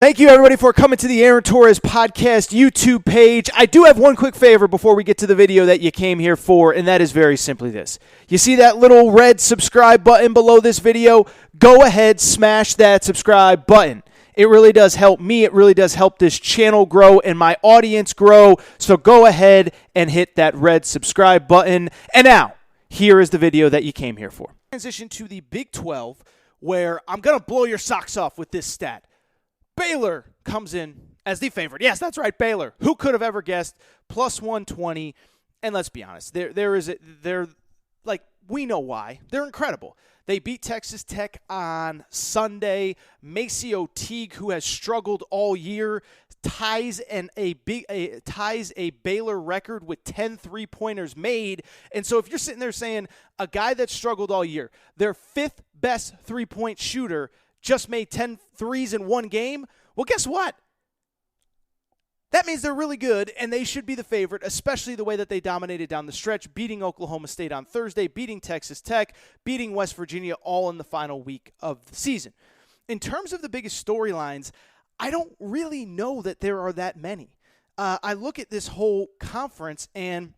Thank you, everybody, for coming to the Aaron Torres Podcast YouTube page. I do have one quick favor before we get to the video that you came here for, and that is very simply this. You see that little red subscribe button below this video? Go ahead, smash that subscribe button. It really does help me. It really does help this channel grow and my audience grow. So go ahead and hit that red subscribe button. And now, here is the video that you came here for. Transition to the Big 12, where I'm going to blow your socks off with this stat. Baylor comes in as the favorite. Yes, that's right, Baylor. Who could have ever guessed? Plus 120. And let's be honest, we know why. They're incredible. They beat Texas Tech on Sunday. MaCio Teague, who has struggled all year, ties a Baylor record with 10 3-pointers made. And so if you're sitting there saying a guy that struggled all year, their fifth best three-point shooter, just made 10 threes in one game, well, guess what? That means they're really good, and they should be the favorite, especially the way that they dominated down the stretch, beating Oklahoma State on Thursday, beating Texas Tech, beating West Virginia, all in the final week of the season. In terms of the biggest storylines, I don't really know that there are that many. I look at this whole conference, and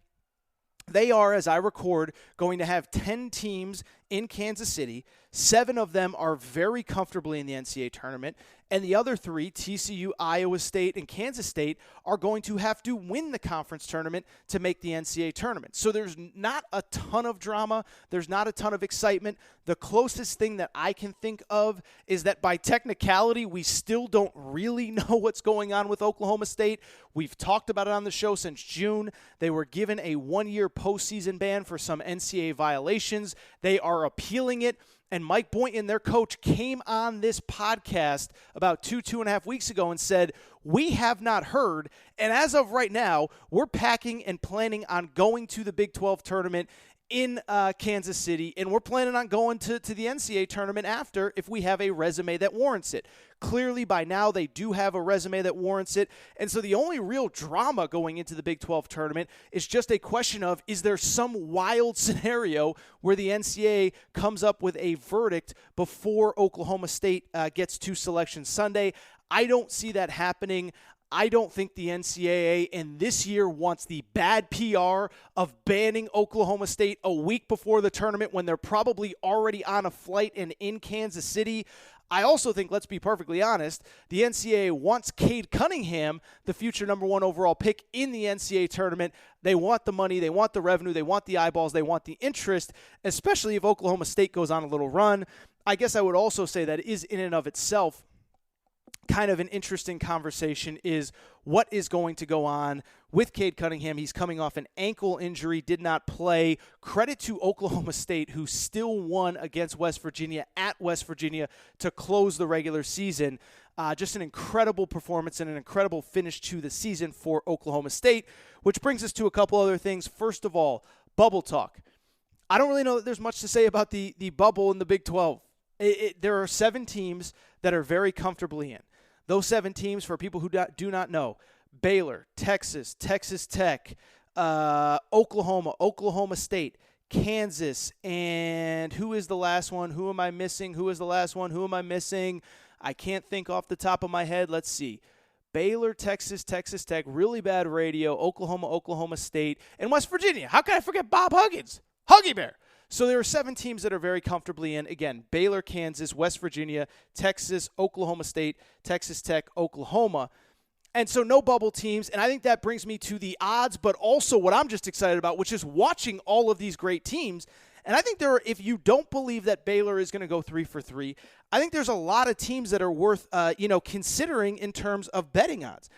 they are, as I record, going to have 10 teams in Kansas City. 7 of them are very comfortably in the NCAA tournament, and the other 3, TCU, Iowa State, and Kansas State, are going to have to win the conference tournament to make the NCAA tournament. So there's not a ton of drama. There's not a ton of excitement. The closest thing that I can think of is that by technicality, we still don't really know what's going on with Oklahoma State. We've talked about it on the show since June. They were given a 1-year postseason ban for some NCAA violations. They are appealing it. And Mike Boynton, their coach, came on this podcast about two and a half weeks ago and said, we have not heard. And as of right now, we're packing and planning on going to the Big 12 tournament in Kansas City, and we're planning on going to the NCAA tournament after if we have a resume that warrants it. Clearly, by now, they do have a resume that warrants it, and so the only real drama going into the Big 12 tournament is just a question of, is there some wild scenario where the NCAA comes up with a verdict before Oklahoma State gets to Selection Sunday? I don't see that happening. I don't think the NCAA in this year wants the bad PR of banning Oklahoma State a week before the tournament when they're probably already on a flight and in Kansas City. I also think, let's be perfectly honest, the NCAA wants Cade Cunningham, the future number 1 overall pick in the NCAA tournament. They want the money, they want the revenue, they want the eyeballs, they want the interest, especially if Oklahoma State goes on a little run. I guess I would also say that is in and of itself kind of an interesting conversation is what is going to go on with Cade Cunningham. He's coming off an ankle injury, did not play. Credit to Oklahoma State, who still won against West Virginia at West Virginia to close the regular season. Just an incredible performance and an incredible finish to the season for Oklahoma State, which brings us to a couple other things. First of all, bubble talk. I don't really know that there's much to say about the bubble in the Big 12. There are 7 teams that are very comfortably in. Those 7 teams, for people who do not know, Baylor, Texas, Texas Tech, Oklahoma, Oklahoma State, Kansas, and who is the last one? Who am I missing? Who is the last one? Who am I missing? I can't think off the top of my head. Let's see. Baylor, Texas, Texas Tech, really bad radio, Oklahoma, Oklahoma State, and West Virginia. How can I forget Bob Huggins? Huggy Bear. So there are 7 teams that are very comfortably in. Again, Baylor, Kansas, West Virginia, Texas, Oklahoma State, Texas Tech, Oklahoma. And so no bubble teams. And I think that brings me to the odds, but also what I'm just excited about, which is watching all of these great teams. And I think there are, if you don't believe that Baylor is going to go 3 for 3, I think there's a lot of teams that are worth, considering in terms of betting odds.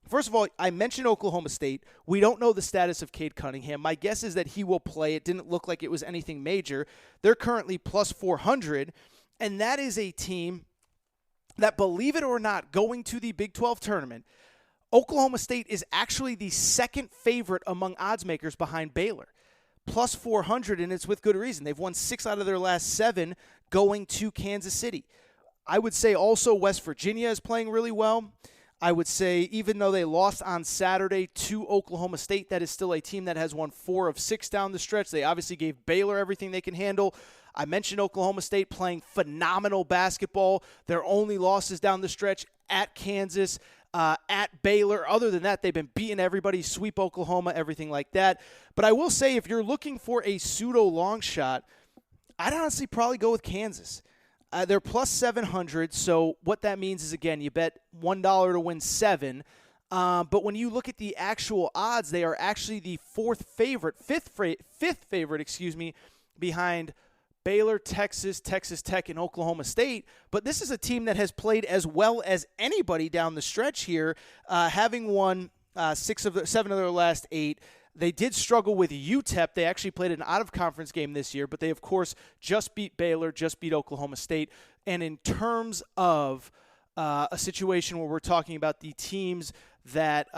First of all, I mentioned Oklahoma State. We don't know the status of Cade Cunningham. My guess is that he will play. It didn't look like it was anything major. They're currently plus 400, and that is a team that, believe it or not, going to the Big 12 tournament, Oklahoma State is actually the second favorite among odds makers behind Baylor. Plus 400, and it's with good reason. They've won 6 out of their last 7 going to Kansas City. I would say also West Virginia is playing really well. I would say even though they lost on Saturday to Oklahoma State, that is still a team that has won 4 of 6 down the stretch. They obviously gave Baylor everything they can handle. I mentioned Oklahoma State playing phenomenal basketball. Their only losses down the stretch at Kansas, at Baylor. Other than that, they've been beating everybody, sweep Oklahoma, everything like that. But I will say, if you're looking for a pseudo long shot, I'd honestly probably go with Kansas. They're plus 700, so what that means is, again, you bet $1 to win 7. But when you look at the actual odds, they are actually the fifth favorite, behind Baylor, Texas, Texas Tech, and Oklahoma State. But this is a team that has played as well as anybody down the stretch here, having won 7 of their last 8. They did struggle with UTEP. They actually played an out-of-conference game this year, but they, of course, just beat Baylor, just beat Oklahoma State. And in terms of a situation where we're talking about the teams that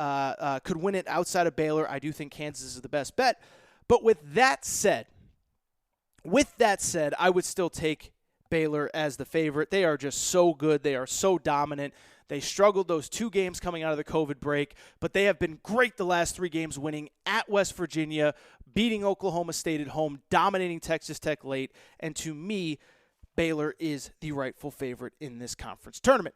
could win it outside of Baylor, I do think Kansas is the best bet. But with that said, I would still take Baylor as the favorite. They are just so good. They are so dominant. They struggled those 2 games coming out of the COVID break, but they have been great the last 3 games, winning at West Virginia, beating Oklahoma State at home, dominating Texas Tech late. And to me, Baylor is the rightful favorite in this conference tournament.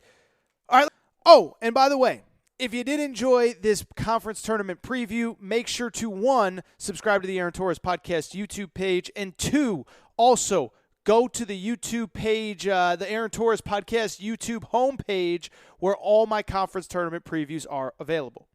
All right. Oh, and by the way, if you did enjoy this conference tournament preview, make sure to, 1, subscribe to the Aaron Torres Podcast YouTube page, and 2, also go to the YouTube page, the Aaron Torres Podcast YouTube homepage, where all my conference tournament previews are available.